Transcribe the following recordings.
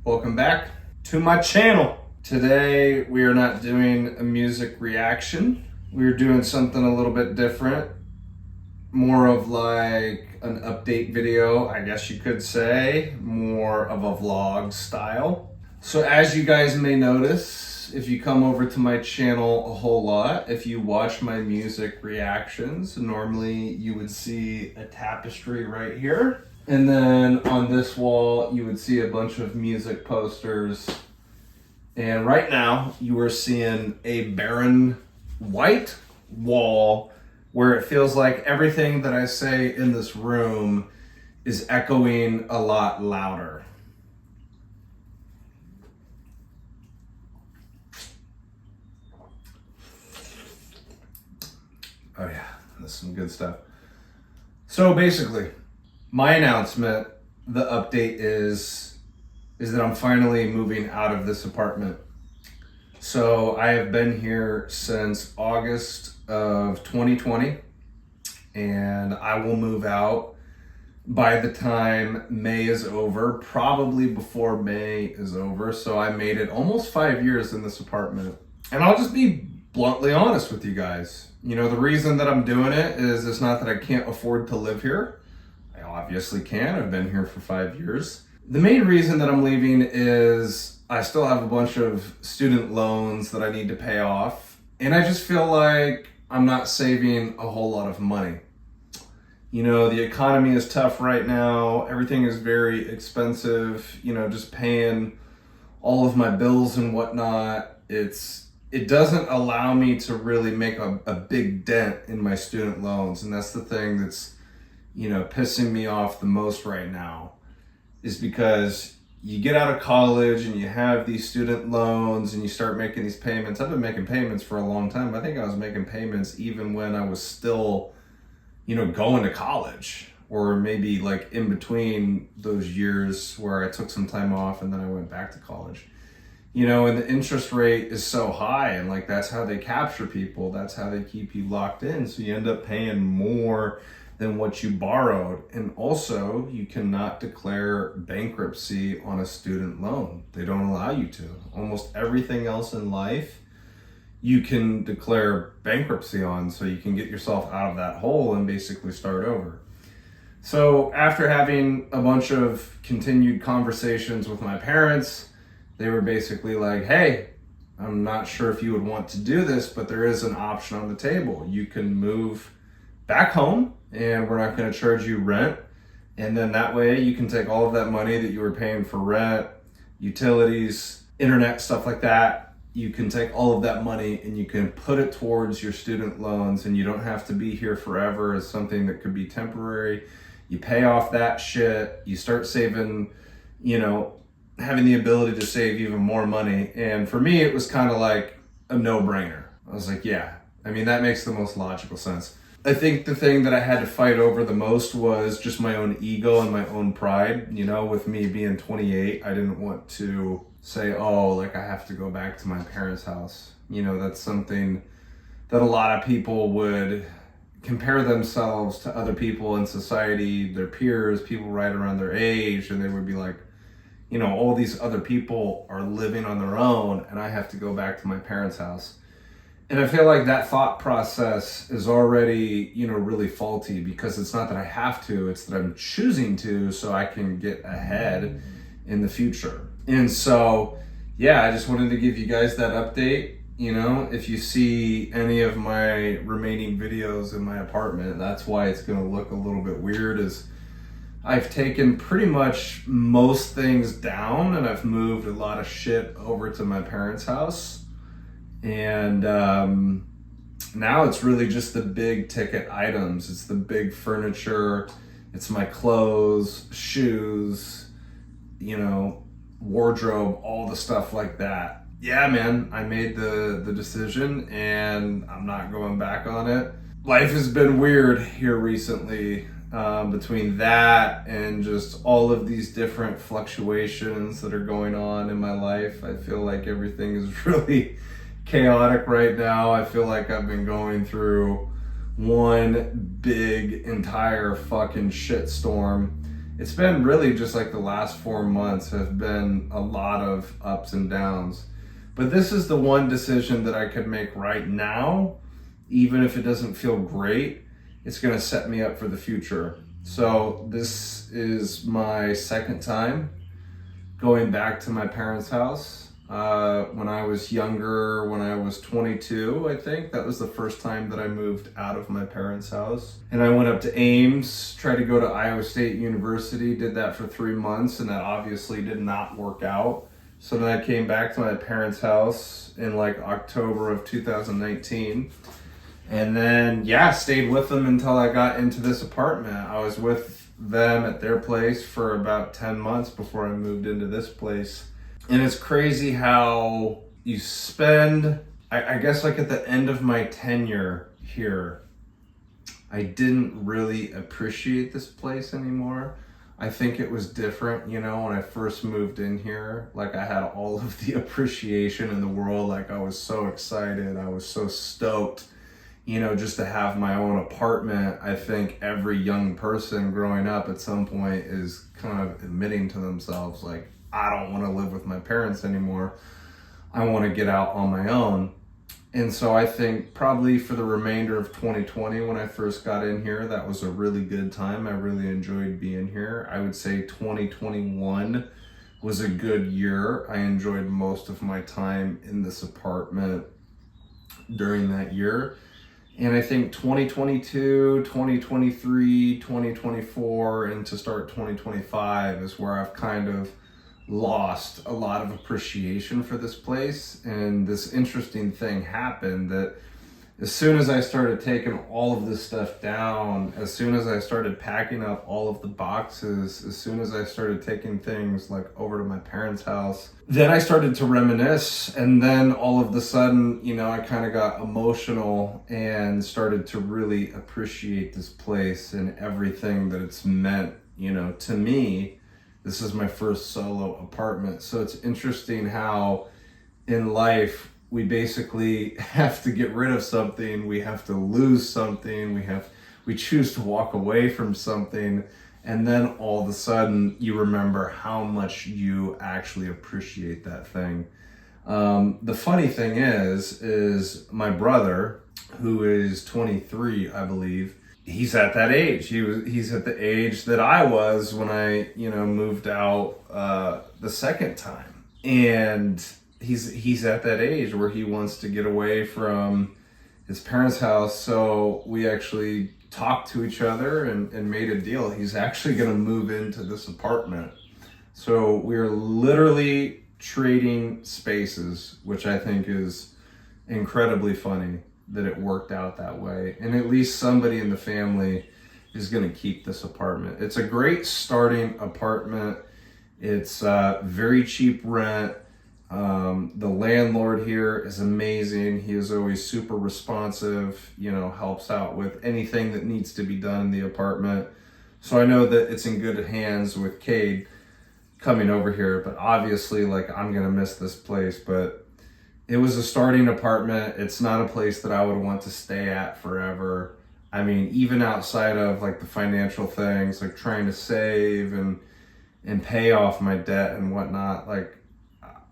Welcome back to my channel. Today we are not doing a music reaction. We're doing something a little bit different. More of like an update video, I guess you could say. More of a vlog style. So as you guys may notice, if you come over to my channel a whole lot, if you watch my music reactions, normally you would see a tapestry right here. And then on this wall, you would see a bunch of music posters. And right now, you are seeing a barren white wall where it feels like everything that I say in this room is echoing a lot louder. Oh yeah, that's some good stuff. So basically, my announcement, the update is that I'm finally moving out of this apartment. So I have been here since August of 2020, and I will move out by the time May is over, probably before May is over. So I made it almost 5 years in this apartment. And I'll just be bluntly honest with you guys. You know, the reason that I'm doing it is it's not that I can't afford to live here. I obviously can. I've been here for 5 years. The main reason that I'm leaving is I still have a bunch of student loans that I need to pay off. And I just feel like I'm not saving a whole lot of money. You know, the economy is tough right now. Everything is very expensive. You know, just paying all of my bills and whatnot. It doesn't allow me to really make a big dent in my student loans. And that's the thing that's, you know, pissing me off the most right now, is because you get out of college and you have these student loans and you start making these payments. I've been making payments for a long time. I think I was making payments even when I was still, you know, going to college, or maybe like in between those years where I took some time off and then I went back to college. You know, and the interest rate is so high, and like that's how they capture people. That's how they keep you locked in. So you end up paying more than what you borrowed. And also, you cannot declare bankruptcy on a student loan. They don't allow you to. Almost everything else in life, you can declare bankruptcy on, so you can get yourself out of that hole and basically start over. So after having a bunch of continued conversations with my parents, they were basically like, hey, I'm not sure if you would want to do this, but there is an option on the table. You can move back home and we're not going to charge you rent. And then that way you can take all of that money that you were paying for rent, utilities, internet, stuff like that. You can take all of that money and you can put it towards your student loans, and you don't have to be here forever as something that could be temporary. You pay off that shit. You start saving, you know, having the ability to save even more money. And for me, it was kind of like a no-brainer. I was like, yeah, I mean, that makes the most logical sense. I think the thing that I had to fight over the most was just my own ego and my own pride. You know, with me being 28, I didn't want to say, oh, like I have to go back to my parents' house. You know, that's something that a lot of people would compare themselves to other people in society, their peers, people right around their age, and they would be like, you know, all these other people are living on their own and I have to go back to my parents' house. And I feel like that thought process is already, you know, really faulty, because it's not that I have to, it's that I'm choosing to so I can get ahead in the future. And so, yeah, I just wanted to give you guys that update. You know, if you see any of my remaining videos in my apartment, that's why it's going to look a little bit weird, is I've taken pretty much most things down and I've moved a lot of shit over to my parents' house. And now it's really just the big ticket items. It's the big furniture. It's my clothes, shoes, you know, wardrobe, all the stuff like that. Yeah, man, I made the decision and I'm not going back on it. Life has been weird here recently. Between that and just all of these different fluctuations that are going on in my life, I feel like everything is really chaotic right now. I feel like I've been going through one big entire fucking shitstorm, it's been really just like the last 4 months have been a lot of ups and downs. But this is the one decision that I could make right now, even if it doesn't feel great, it's going to set me up for the future. So this is my second time going back to my parents' house. When I was younger, when I was 22, I think, that was the first time that I moved out of my parents' house. And I went up to Ames, tried to go to Iowa State University, did that for 3 months, and that obviously did not work out. So then I came back to my parents' house in like October of 2019. And then, stayed with them until I got into this apartment. I was with them at their place for about 10 months before I moved into this place. And it's crazy how you spend, I guess like at the end of my tenure here, I didn't really appreciate this place anymore. I think it was different, when I first moved in here. Like I had all of the appreciation in the world. Like I was so excited. I was so stoked, just to have my own apartment. I think every young person growing up at some point is kind of admitting to themselves, like, I don't want to live with my parents anymore. I want to get out on my own. And so I think probably for the remainder of 2020, when I first got in here, that was a really good time. I really enjoyed being here. I would say 2021 was a good year. I enjoyed most of my time in this apartment during that year. And I think 2022, 2023, 2024, and to start 2025 is where I've kind of lost a lot of appreciation for this place. And this interesting thing happened that as soon as I started taking all of this stuff down, as soon as I started packing up all of the boxes, as soon as I started taking things like over to my parents' house, then I started to reminisce. And then all of a sudden, I kind of got emotional and started to really appreciate this place and everything that it's meant, to me. This is my first solo apartment. So it's interesting how in life we basically have to get rid of something, we have to lose something, we choose to walk away from something, and then all of a sudden you remember how much you actually appreciate that thing. The funny thing is my brother, who is 23, I believe, he's at that age. He's at the age that I was when I, moved out the second time. And he's at that age where he wants to get away from his parents' house. So we actually talked to each other and made a deal. He's actually going to move into this apartment. So we're literally trading spaces, which I think is incredibly funny that it worked out that way. And at least somebody in the family is going to keep this apartment. It's a great starting apartment. It's very cheap rent. The landlord here is amazing. He is always super responsive, helps out with anything that needs to be done in the apartment. So I know that it's in good hands with Cade coming over here, but obviously I'm going to miss this place, but it was a starting apartment. It's not a place that I would want to stay at forever. I mean, even outside of the financial things, like trying to save and pay off my debt and whatnot,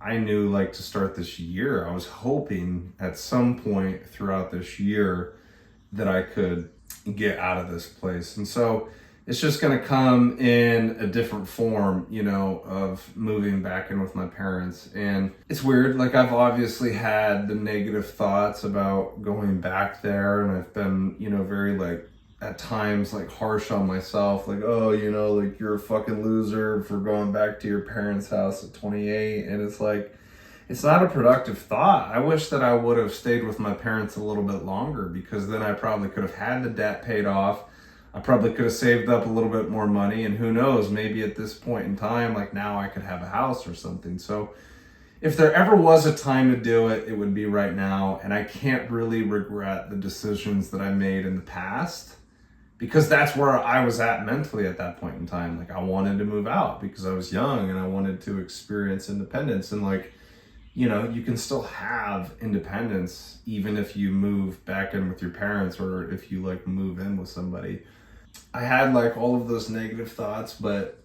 I knew to start this year, I was hoping at some point throughout this year that I could get out of this place. And so it's just going to come in a different form, of moving back in with my parents. And it's weird. I've obviously had the negative thoughts about going back there. And I've been, very at times harsh on myself. You're a fucking loser for going back to your parents' house at 28. And it's not a productive thought. I wish that I would have stayed with my parents a little bit longer, because then I probably could have had the debt paid off. I probably could have saved up a little bit more money, and who knows, maybe at this point in time, now I could have a house or something. So if there ever was a time to do it, it would be right now. And I can't really regret the decisions that I made in the past, because that's where I was at mentally at that point in time. I wanted to move out because I was young and I wanted to experience independence. And you can still have independence even if you move back in with your parents, or if you move in with somebody. I had like all of those negative thoughts, but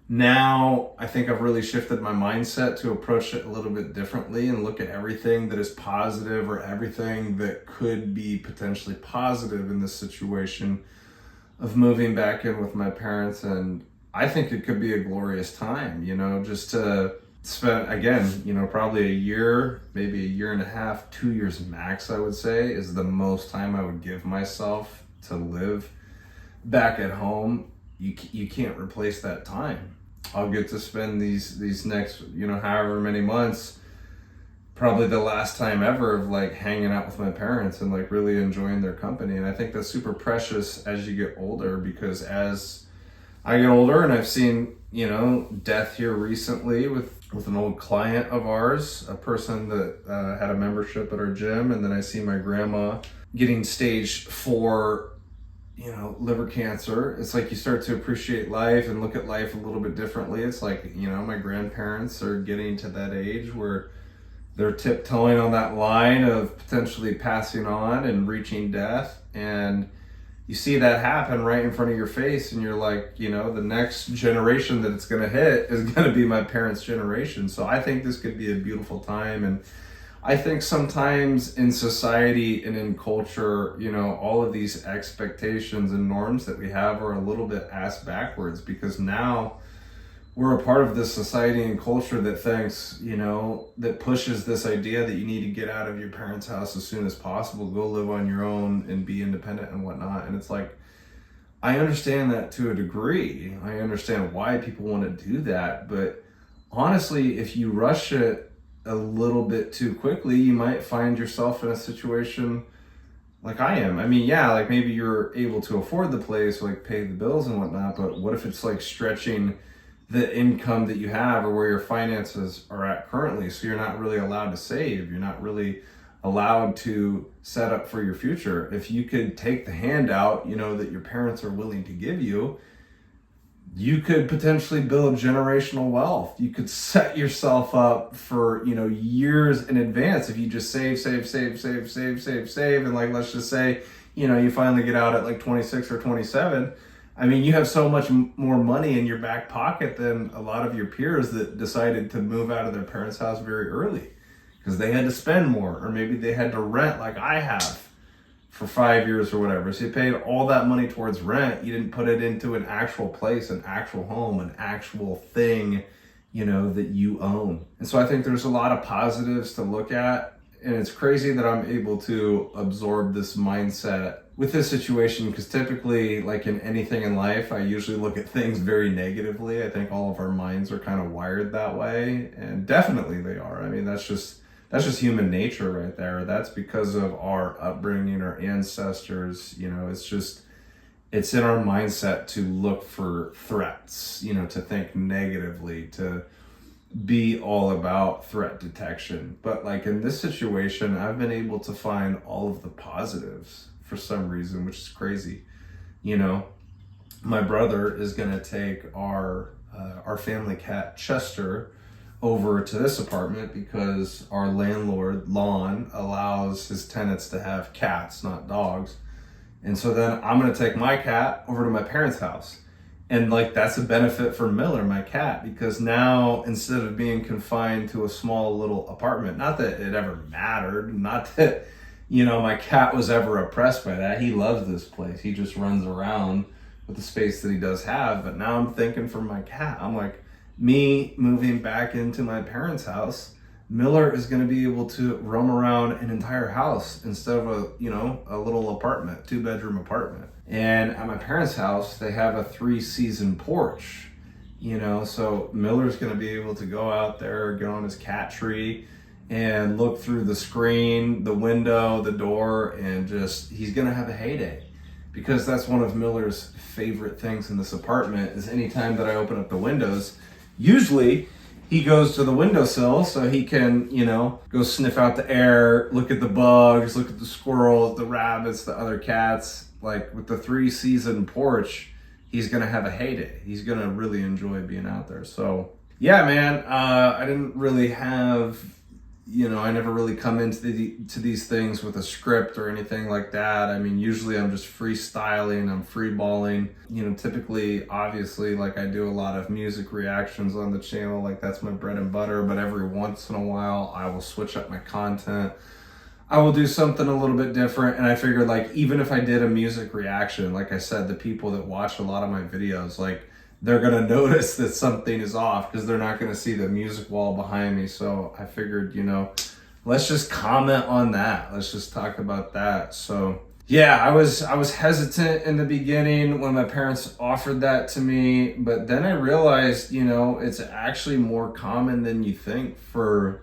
now I think I've really shifted my mindset to approach it a little bit differently and look at everything that is positive or everything that could be potentially positive in this situation of moving back in with my parents. And I think it could be a glorious time, just to spend, again, probably a year, maybe a year and a half, 2 years max, I would say, is the most time I would give myself to live back at home. You can't replace that time. I'll get to spend these next, however many months, probably the last time ever of like hanging out with my parents and like really enjoying their company. And I think that's super precious as you get older, because as I get older, and I've seen, death here recently with an old client of ours, a person that had a membership at our gym. And then I see my grandma getting stage 4, liver cancer. It's like you start to appreciate life and look at life a little bit differently. It's like, my grandparents are getting to that age where they're tiptoeing on that line of potentially passing on and reaching death. And you see that happen right in front of your face, and you're like, the next generation that it's going to hit is going to be my parents' generation. So I think this could be a beautiful time. And I think sometimes in society and in culture, all of these expectations and norms that we have are a little bit ass backwards, because now we're a part of this society and culture that thinks, that pushes this idea that you need to get out of your parents' house as soon as possible, go live on your own and be independent and whatnot. And it's like, I understand that to a degree. I understand why people want to do that. But honestly, if you rush it a little bit too quickly, you might find yourself in a situation like I am. I mean, yeah, like maybe you're able to afford the place, like pay the bills and whatnot, but what if it's like stretching the income that you have or where your finances are at currently? So you're not really allowed to save. You're not really allowed to set up for your future. If you could take the handout, that your parents are willing to give you, you could potentially build generational wealth. You could set yourself up for, years in advance if you just save. And like, let's just say, you finally get out at like 26 or 27. I mean, you have so much more money in your back pocket than a lot of your peers that decided to move out of their parents' house very early because they had to spend more, or maybe they had to rent like I have for 5 years or whatever. So you paid all that money towards rent. You didn't put it into an actual place, an actual home, an actual thing, that you own. And so I think there's a lot of positives to look at. And it's crazy that I'm able to absorb this mindset with this situation, because typically, like in anything in life, I usually look at things very negatively. I think all of our minds are kind of wired that way, and definitely they are. I mean, that's just human nature right there. That's because of our upbringing, our ancestors. It's in our mindset to look for threats, to think negatively, to be all about threat detection. But like in this situation, I've been able to find all of the positives for some reason, which is crazy. My brother is going to take our family cat Chester over to this apartment because our landlord Lon allows his tenants to have cats, not dogs. And so then I'm going to take my cat over to my parents' house. And like, that's a benefit for Miller, my cat, because now instead of being confined to a small little apartment, not that it ever mattered, not that, my cat was ever oppressed by that. He loves this place. He just runs around with the space that he does have. But now I'm thinking for my cat, I'm like, me moving back into my parents' house, Miller is going to be able to roam around an entire house instead of a little apartment, 2-bedroom apartment. And at my parents' house, they have a 3-season porch, so Miller's going to be able to go out there, get on his cat tree and look through the screen, the window, the door, and he's going to have a heyday. Because that's one of Miller's favorite things in this apartment is anytime that I open up the windows, usually he goes to the windowsill so he can, go sniff out the air, look at the bugs, look at the squirrels, the rabbits, the other cats. Like with the 3-season porch, he's going to have a heyday. He's going to really enjoy being out there. So yeah, man, I didn't really have, I never really come into these things with a script or anything like that. I mean, usually I'm just freestyling, I'm freeballing. Typically, obviously, like I do a lot of music reactions on the channel, like that's my bread and butter, but every once in a while I will switch up my content. I will do something a little bit different, and I figured like even if I did a music reaction, like I said, the people that watch a lot of my videos, like they're gonna notice that something is off because they're not gonna see the music wall behind me. So I figured, let's just comment on that. Let's just talk about that. So yeah, I was hesitant in the beginning when my parents offered that to me, but then I realized, it's actually more common than you think for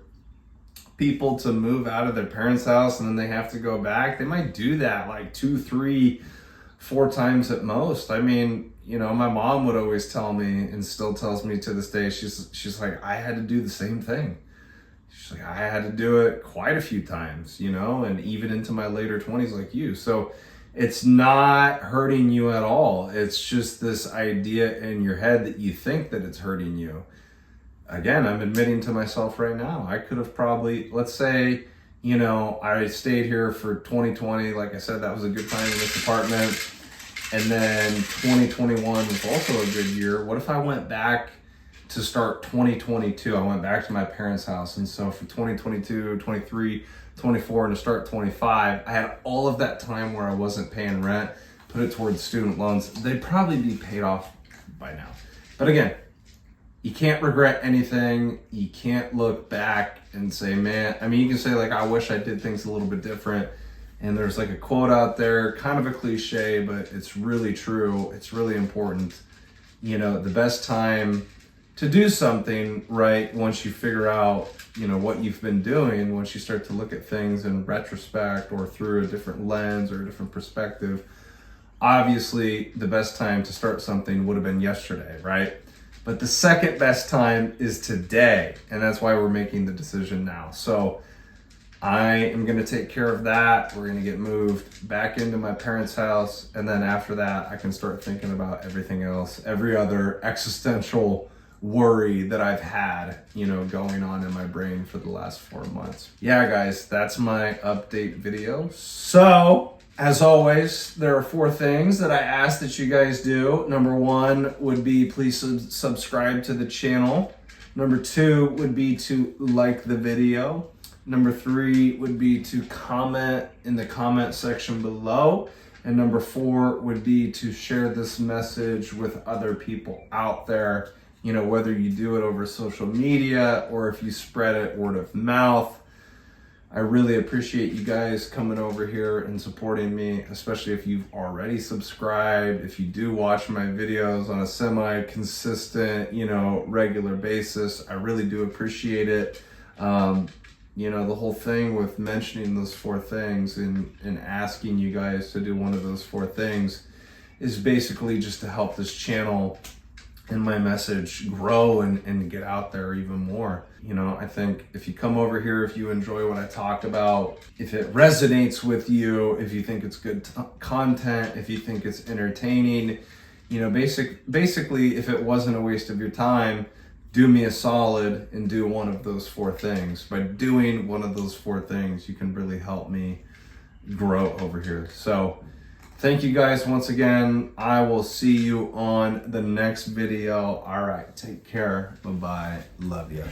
people to move out of their parents' house and then they have to go back. They might do that like 2, 3, 4 times at most. I mean, my mom would always tell me, and still tells me to this day, she's like, I had to do the same thing. She's like, I had to do it quite a few times, and even into my later 20s like you. So it's not hurting you at all. It's just this idea in your head that you think that it's hurting you. Again, I'm admitting to myself right now, I could have probably, let's say, I stayed here for 2020. Like I said, that was a good time in this apartment. And then 2021 was also a good year. What if I went back to start 2022? I went back to my parents' house. And so for 2022, 23, 24, and to start 25, I had all of that time where I wasn't paying rent, put it towards student loans. They'd probably be paid off by now. But again, you can't regret anything. You can't look back and say, man, I mean, you can say like, I wish I did things a little bit different. And there's like a quote out there, kind of a cliche, but it's really true. It's really important. The best time to do something right, once you figure out, what you've been doing, once you start to look at things in retrospect or through a different lens or a different perspective, obviously the best time to start something would have been yesterday, right? But the second best time is today. And that's why we're making the decision now. So I am going to take care of that. We're going to get moved back into my parents' house. And then after that, I can start thinking about everything else, every other existential worry that I've had, going on in my brain for the last 4 months. Yeah, guys, that's my update video. So, as always, there are 4 things that I ask that you guys do. Number 1 would be please subscribe to the channel. Number 2 would be to like the video. Number 3 would be to comment in the comment section below. And number 4 would be to share this message with other people out there, whether you do it over social media or if you spread it word of mouth. I really appreciate you guys coming over here and supporting me, especially if you've already subscribed, if you do watch my videos on a semi-consistent, regular basis. I really do appreciate it. The whole thing with mentioning those 4 things and asking you guys to do one of those 4 things is basically just to help this channel and my message grow and get out there even more. I think if you come over here, if you enjoy what I talked about, if it resonates with you, if you think it's good content, if you think it's entertaining, basically if it wasn't a waste of your time, do me a solid and do one of those 4 things. By doing one of those 4 things, you can really help me grow over here. So thank you guys once again. I will see you on the next video. All right, take care. Bye-bye. Love you.